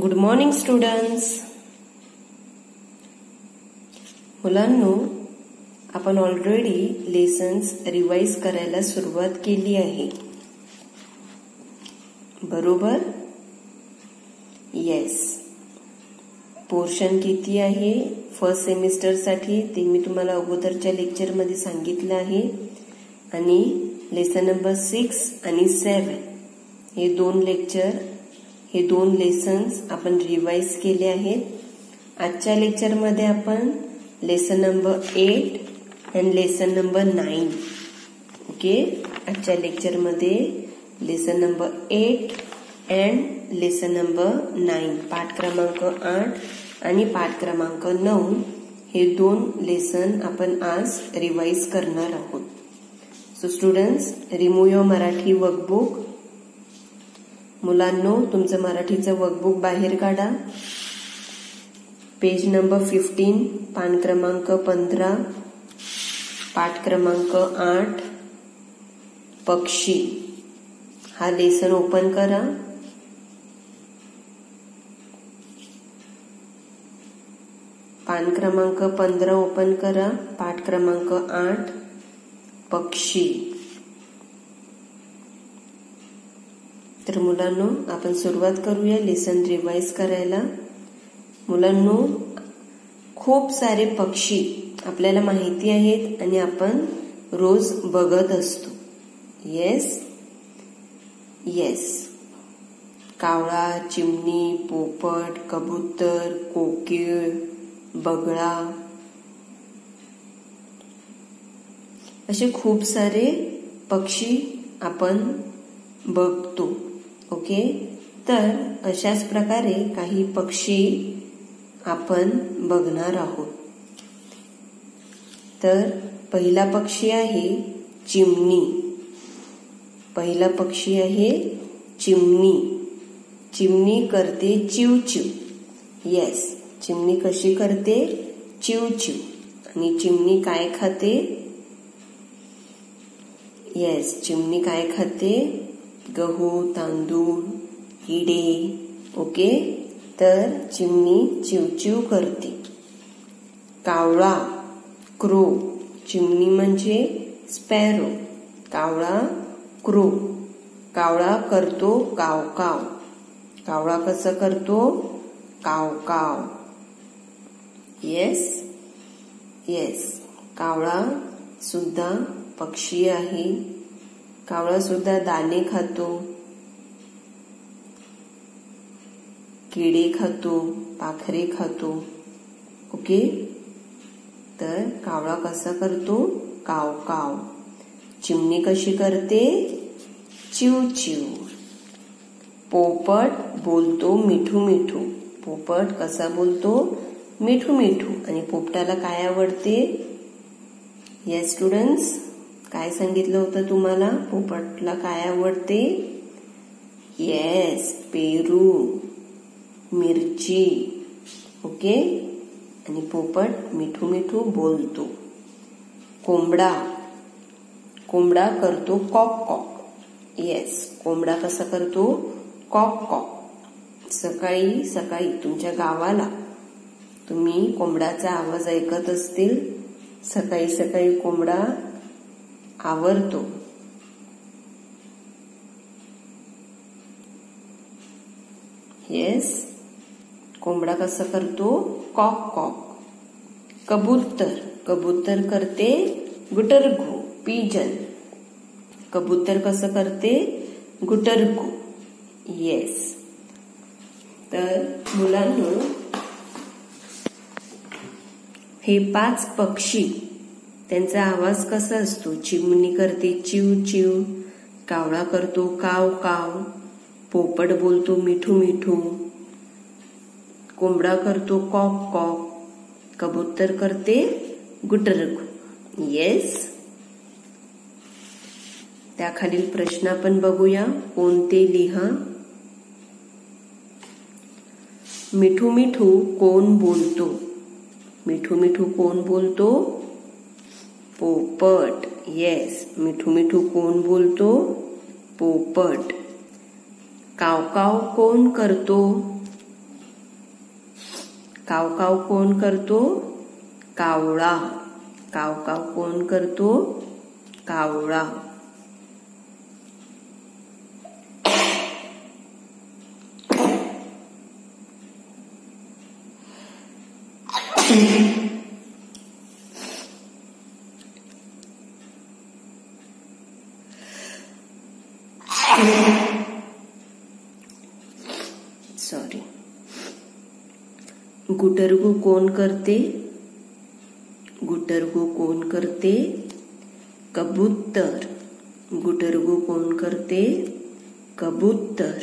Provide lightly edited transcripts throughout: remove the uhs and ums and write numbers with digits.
Good morning students. मुलांनो, आपण already lessons revise करायला सुरुवात केली आहे, बरोबर? येस. पोर्शन किती आहे फर्स्ट सेमिस्टर साठी ते मी तुम्हाला अगोदरच्या लेक्चर मध्ये सांगितलं आहे. आणि लेसन नंबर 6 आणि 7 हे दोन लेसन्स आपण रिवाइज केले आहेत. आजच्या लेक्चर मध्ये आपण लेसन नंबर 8 आणि लेसन नंबर 9. ओके, आजच्या लेक्चर मध्ये lesson number 8 and lesson number 9 पाठ क्रमांक 8 आणि पाठ क्रमांक 9 हे दोन लेसन आपण आज रिवाइज करणार आहोत. So students, remove your Marathi workbook. मुलांनो, तुमचं मराठीचं वर्कबुक बाहेर काढा. पेज नंबर 15, पान क्रमांक 15, पाठ क्रमांक 8 पक्षी हा लेसन ओपन करा. पान क्रमांक 15 ओपन करा. पाठ क्रमांक 8 पक्षी. तर मुलांनो, आपण सुरुवात करूया लेसन रिवाइज करायला. मुलांनो, खूप सारे पक्षी आपल्याला माहिती आहेत आणि आपण रोज बघत असतो. Yes yes. कावळा, चिमणी, पोपट, कबूतर, कोकिळ, बगळा असे खूप सारे पक्षी आपण बघतो. ओके, तर अशाच प्रकारे काही पक्षी आपण बघणार आहोत. तर पहिला पक्षी आहे चिमणी. पहिला पक्षी आहे चिमणी. चिमणी करते चिव चिव. येस, चिमणी कशी करते? चिव चिव. आणि चिमणी काय खाते? येस, चिमणी काय खाते? गहू, तांदूळ, किडे. ओके, तर चिमणी चिवचिव करते. कावळा, क्रो. चिमणी म्हणजे स्पॅरो, कावळा क्रो. कावळा करतो काव काव. कावळा कसं करतो? काव काव. Yes yes. कावळा सुद्धा पक्षी आहे. कावळा सुद्धा दाणे खातो, किडे खातो, पाखरे खातो. ओके, तर कावळा कसा करतो? काव काव. चिमणी कशी करते? चिव चिव. पोपट बोलतो मिठू मिठू. पोपट कसा बोलतो? मिठू मिठू. आणि पोपटाला काय आवडते? येस स्टुडंट्स, काय सांगितलं होतं तुम्हाला? पोपटला काय आवडते? येस, पेरू, मिरची. ओके, आणि पोपट मिठू मिठू बोलतो. कोंबडा. कोंबडा करतो कॉक कॉक. येस, कोंबडा कसा करतो? कॉक कॉक. सकाळी सकाळी तुमच्या गावाला तुम्ही कोंबडाचा आवाज ऐकत असतील. सकाळी सकाळी कोंबडा आवरतो. येस, कोंबडा कसा करतो? कॉक कॉक. कबूतर. कबूतर करते गुटरगू. पिजन. कबूतर कसं करते? गुटरगू. येस. तर मुलांनो, हे 5 पक्षी, त्यांचा आवाज कसा असतो? चिमणी करते चिव चिव, कावळा करतो काव काव, पोपट बोलतो मिठू मिठू, कोंबडा करतो कॉक कॉक, कबूतर करते गुटरगू. येस. त्याखालील प्रश्न आपण बघूया, कोणते लिहा. मिठू मिठू कोण बोलतो? मिठू मिठू कोण बोलतो? पोपट. येस, मिठू मिठू कोण बोलतो? पोपट. काव काव कोण करतो? काव काव कोण करतो? कावळा. काव काव कोण करतो? कावळा. सॉरी. गुटरगू कोण करते? गुटरगू कोण करते? कबूतर. गुटरगू कोण करते? कबूतर.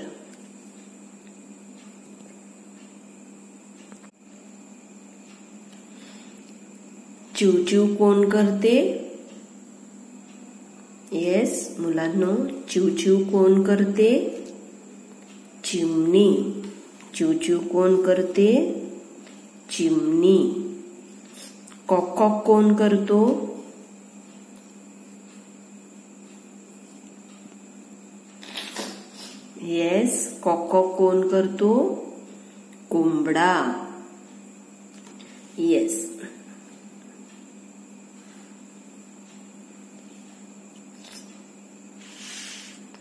चिवचिव कोण करते? येस मुलांनो, चिवचिव कोण करते? चिमणी. चिवचिव कोण करते? चिमणी. कॉक कॉक कोण करतो? येस, कॉक कॉक कोण करतो? कोंबडा. येस.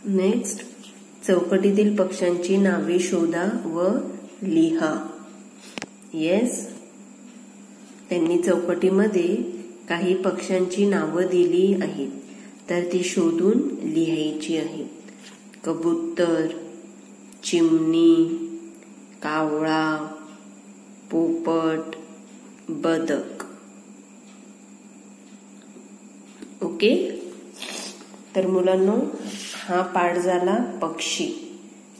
नेक्स्ट, चौकटीतील पक्ष्यांची नावे शोधा व लिहा. येस, त्यांनी चौकटीमध्ये काही पक्ष्यांची नावं दिली आहेत, तर ती शोधून लिहायची आहेत. कबूतर, चिमणी, कावळा, पोपट, बदक. ओके. तर मुलांनो, हा पाठ झाला पक्षी.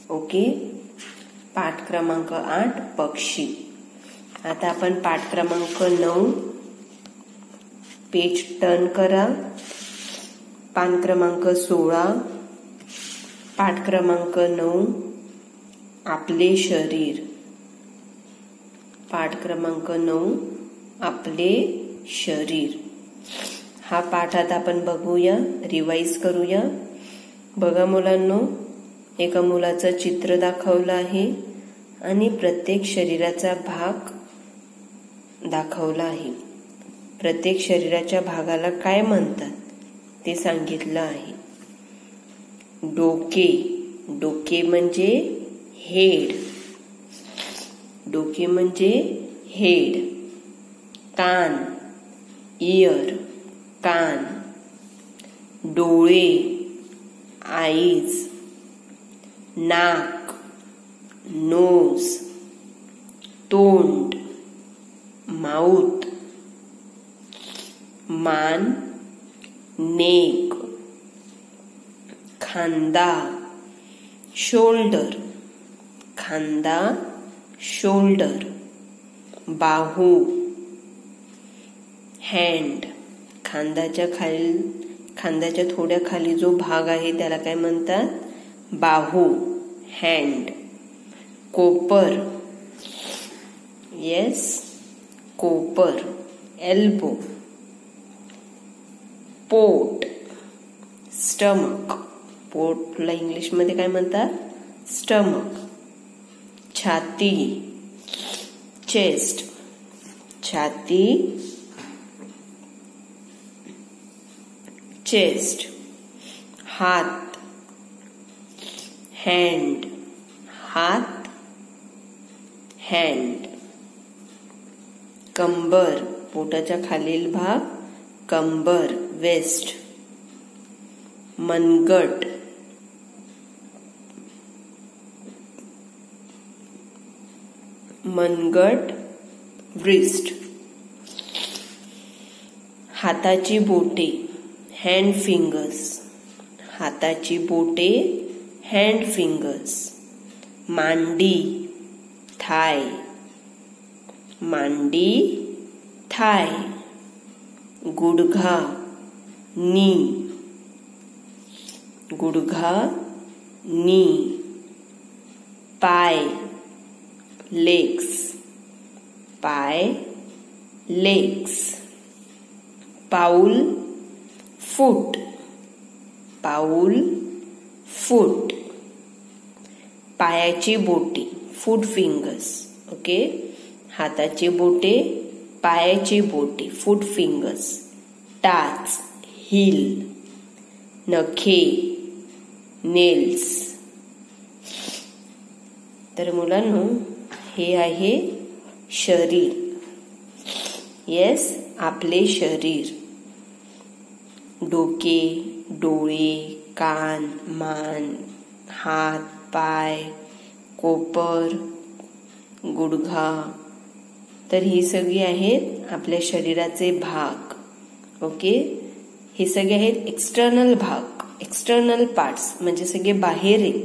ओके. पाठ क्रमांक 8 पक्षी. आता आपण पाठ क्रमांक 9 पेज टर्न करा. पान क्रमांक 16. पाठ क्रमांक 9 आपले शरीर. पाठ क्रमांक 9 आपले शरीर. हा पाठ आता आपण बघूया, रिवाइज करूया. बघा मुलांनो, एका मुलाचं चित्र दाखवलं आहे आणि प्रत्येक शरीराचा भाग दाखवला आहे. प्रत्येक शरीराच्या भागाला काय म्हणतात ते सांगितलं आहे. डोके. डोके म्हणजे हेड. डोके म्हणजे हेड. कान, इयर, कान. डोळे, आईज. नाक, नोज. तोंड, माउथ. मान, नेक. खांदा, शोल्डर. खांदा, शोल्डर. बाहू, हँड. खांद्याच्या थोड्या खाली जो भाग आहे त्याला काय म्हणतात? बाहू, हँड. कोपर. येस, कोपर. एल्बो. पोट, स्टमक. पोटला इंग्लिश मध्ये काय म्हणतात? स्टमक. छाती, चेस्ट. छाती, चेस्ट. हात, हँड. हात, हँड. कंबर, पोटाच्या खालील भाग, कंबर, वेस्ट. मनगट. मनगट, व्रिस्ट. हाताची बोटे, हँड फिंगर्स. हाताची बोटे, हँड फिंगर्स. मांडी, थाय. मांडी, थाय. गुडघा, नी. गुडघा, नी. पाय, लेग्स. पाय, लेग्स. पाऊल, फूट. पाऊल, फूट. पायाची बोटे, फूट फिंगर्स. ओके. हाताचे बोटे, पायाचे बोटे, फूट फिंगर्स, टाच, हील, नखे, नेल्स. तर मुलांनो, हे आहे शरीर. येस, आपले शरीर. डोके, डोळे, कान, मान, हात, पाय, कोपर, गुडघा. तर ही सगळी आहेत आपल्या शरीराचे भाग. ओके, हे सगळे आहेत एक्सटर्नल भाग, एक्सटर्नल पार्ट्स, म्हणजे सगळे बाहेरील.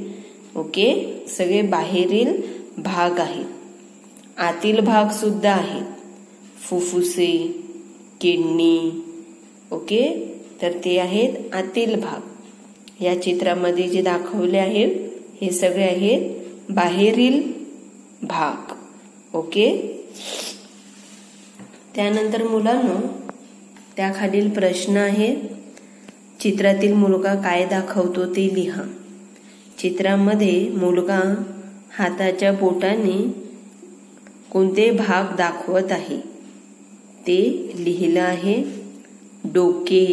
ओके, सगळे बाहेरील भाग आहेत. आतील भाग सुद्धा आहेत, फुफ्फुसे, किडनी. ओके, तर ते आहेत आतील भाग. या चित्रामध्ये जे दाखवले आहेत हे सगळे आहेत बाहेरील भाग. ओके, त्यानंतर मुलांनो, त्याखालील प्रश्न आहे. चित्रातील मुलगा काय दाखवतो ते लिहा. चित्रामध्ये मुलगा हाताच्या बोटाने कोणते भाग दाखवत आहे ते लिहिलं आहे. डोके,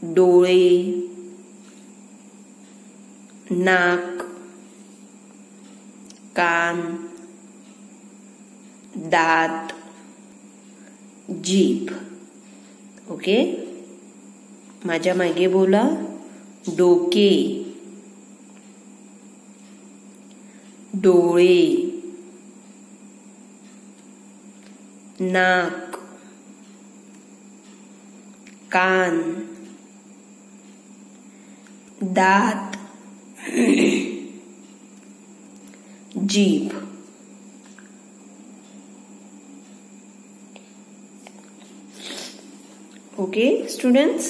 डोळे, नाक, कान, दात, जीभ. ओके, माझ्या मागे बोला. डोके, डोळे, नाक, कान, दात, जीभ. Okay, students,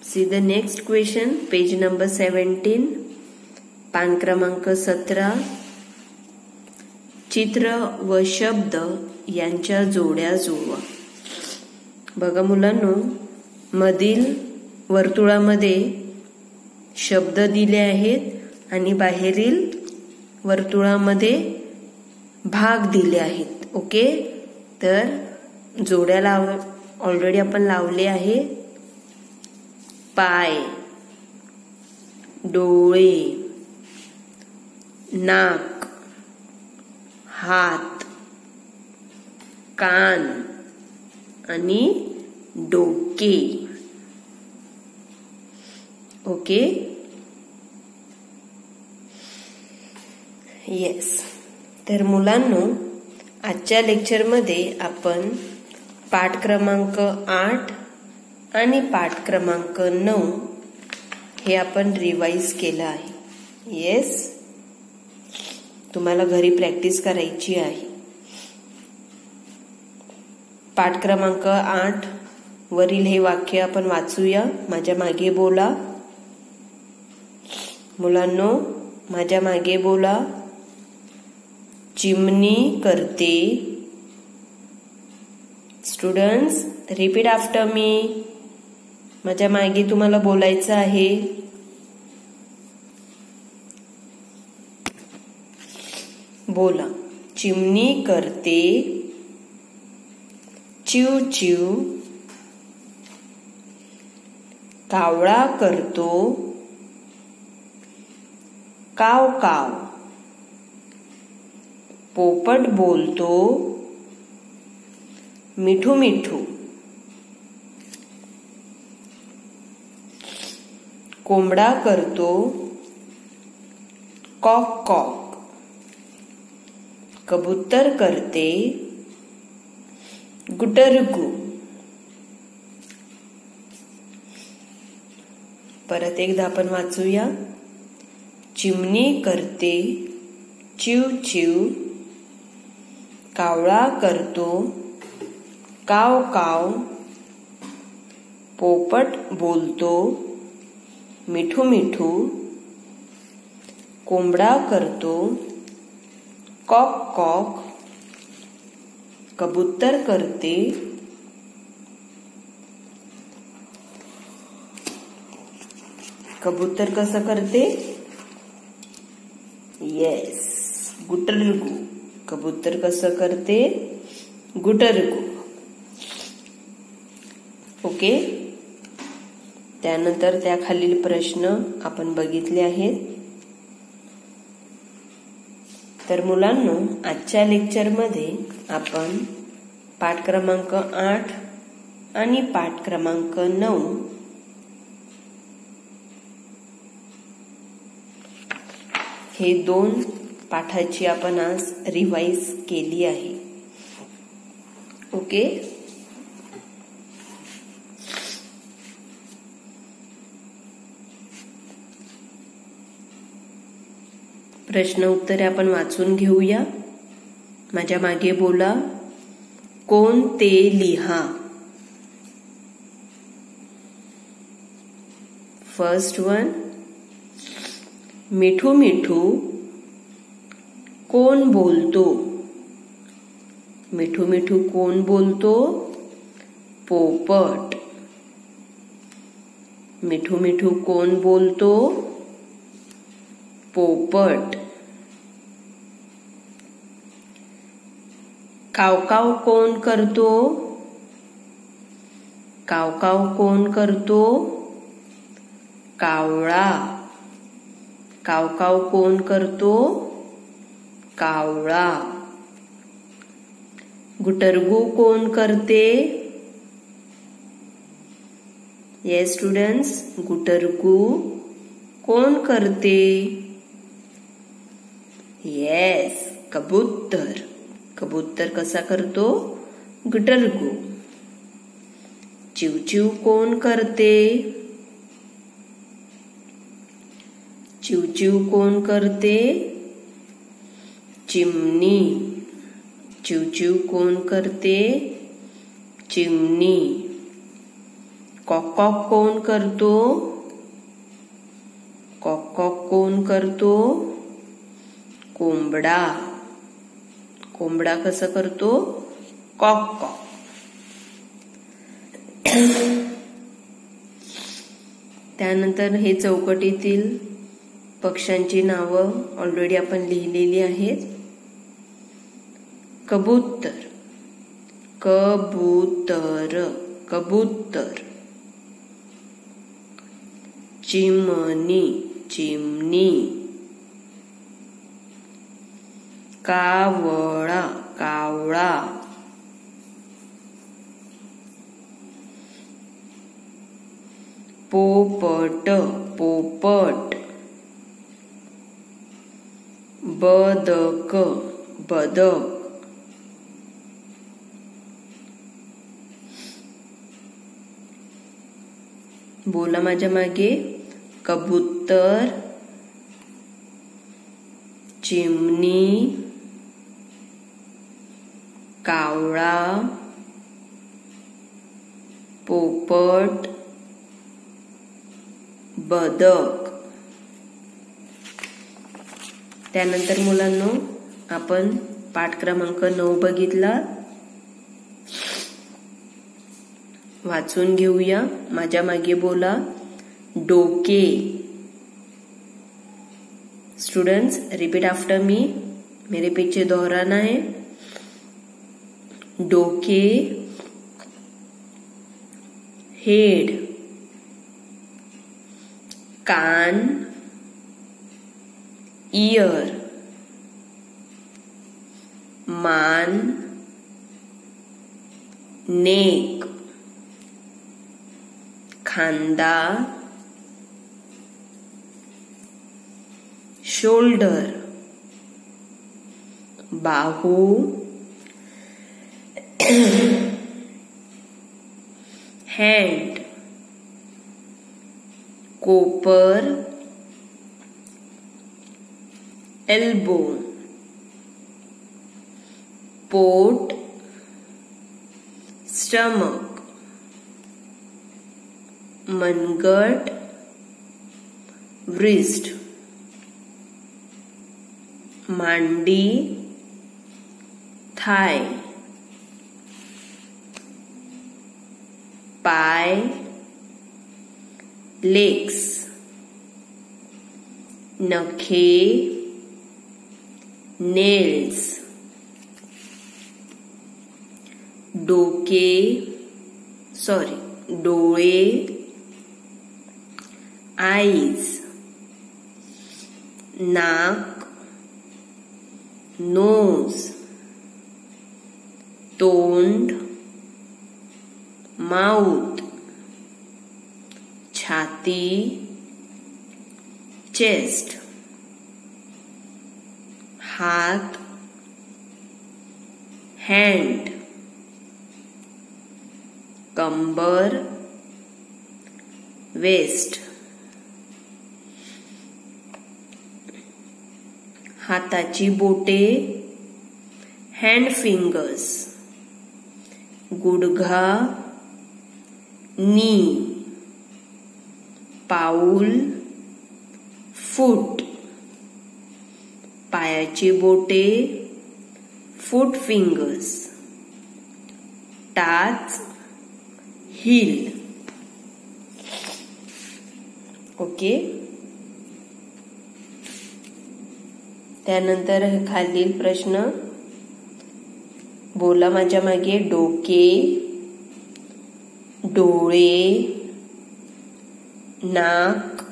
see the next question, page number 17, पान क्रमांक 17. चित्र व शब्द यांच्या जोड्या जुळवा. बघा मुलांनो, मधील वर्तुळामध्ये शब्द दिले आहेत आणि बाहेरील वर्तुळामध्ये भाग दिले आहेत. ओके, तर जोड्या ऑलरेडी आपण लावले आहे. पाय, डोळे, नाक, हात, कान आणि डोके. Okay, yes. तर मुलांनो, आजच्या लेक्चरमध्ये आपण पाठ क्रमांक 8 आणि पाठ क्रमांक 9 हे आपण रिवाइज केलं आहे. येस, तुम्हाला घरी प्रॅक्टिस करायची आहे. पाठ क्रमांक 8 वरील हे वाक्य आपण वाचूया. माझ्या मागे बोला. मुलांनो, माझ्या मागे बोला. चिमणी करते. Students, repeat after me. माझ्या मागे तुम्हाला बोलायचं आहे. बोला. चिमणी करते चिव चिव. कावळा करतो काव काव. पोपट बोलतो मिठू मिठू. कोंबडा करतो कॉक कॉक. कबूतर करते गुटरगू. परत एकदा आपण वाचूया. चिमणी करते चिव चिव. कावळा करतो काव काव. पोपट बोलतो मिठू मिठू. कोंबडा करतो कॉक कॉक. कबूतर करते कबूतर कसं करते? येस, गुटरगु. कबूतर कसं करते? गुटरगु. ओके. त्यानंतर त्याखालील प्रश्न आपण बघितले आहेत. तर मुलांनो, आजच्या लेक्चरमध्ये आपण पाठ क्रमांक 8 आणि पाठ क्रमांक 9 हे 2 पाठाची आपण आज रिवाइज केली आहे. ओके. प्रश्न उत्तरे आपण वाचून घेऊया. माझ्या मागे बोला. कोण ते लिहा. First one. मिठू मिठू कोण बोलतो? मिठू मिठू कोण बोलतो? पोपट. मिठू मिठू कोण बोलतो? पोपट. कावकाव कोण करतो? कावकाव कोण करतो? कावळा. कावकाव कोण करतो? कावळा. गुटरगु कोण करते? येस स्टुडंट्स, गुटरगु कोण करते? येस, कबूतर. कबूतर कसा करतो? गुटरगु. चिवचिव कोण करते? चिवचिव कोण करते? चिमणी. चिवचिव कोण करते? चिमणी. कॉक कोण करतो? कॉक कोण करतो? कोंबडा. कोंबडा कसं करतो? कॉक कॉक. त्यानंतर हे चौकटीतील पक्ष्यांची नावं ऑलरेडी आपण लिहिलेली आहेत. कबूतर. कबूतर. कबूतर. चिमणी. चिमणी. कावळा. कावळा. पोपट. पोपट. बदक. बदक. बोला माझ्या मागे. कबूतर, चिमणी, कावळा, पोपट, बदक. त्यानंतर मुलांनो, आपण पाठ क्रमांक 9 बघितला. वाचून घेऊया. माझ्या मागे बोला. डोके. Students, repeat after me. मेरे पीछे दोहराना है. डोके, हेड, कान, ईयर, मान, नेक, खांदा, शोल्डर, बाहू, हैंड, कोपर, एल्बो, पोट, स्टमक, मनगट, व्रिस्ट, मांडी, थाय, पाय, लेग्स, नखे, nails. डोळे, eyes. नाक, nose. तोंड, mouth. छाती, chest. हात, hand. कंबर, waist. हाताची बोटे, hand fingers. गुडघा, knee. पाऊल, foot. पायाची बोटे, foot fingers. टाच, heel. ओके. त्यानंतर खालील प्रश्न बोला माझ्या मागे. डोके, डोळे, नाक,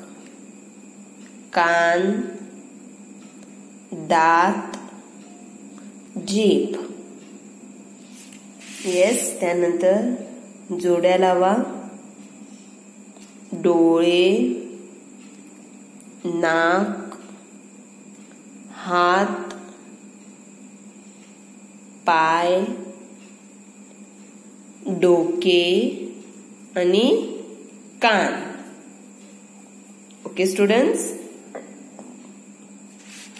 कान, दात, जीभ. येस. त्यानंतर जोड्या लावा. डोळे, नाक, हात, पाय, डोके आणि कान. Okay students.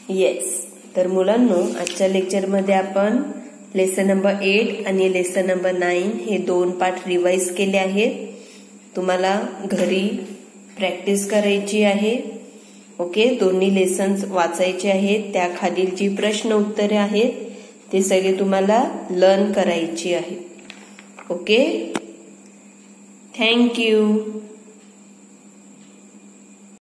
येस. तर मुलांनो, आजच्या लेक्चरमध्ये आपण लेसन नंबर 8 आणि लेसन नंबर 9 हे 2 पाठ रिवाइज केले आहेत. तुम्हाला घरी प्रॅक्टिस करायची आहे. ओके. दोन्ही लेसन्स वाचायचे आहेत. त्याखालील जी प्रश्न उत्तरे आहेत ते सगळे तुम्हाला लर्न करायची आहेत. ओके. Thank you.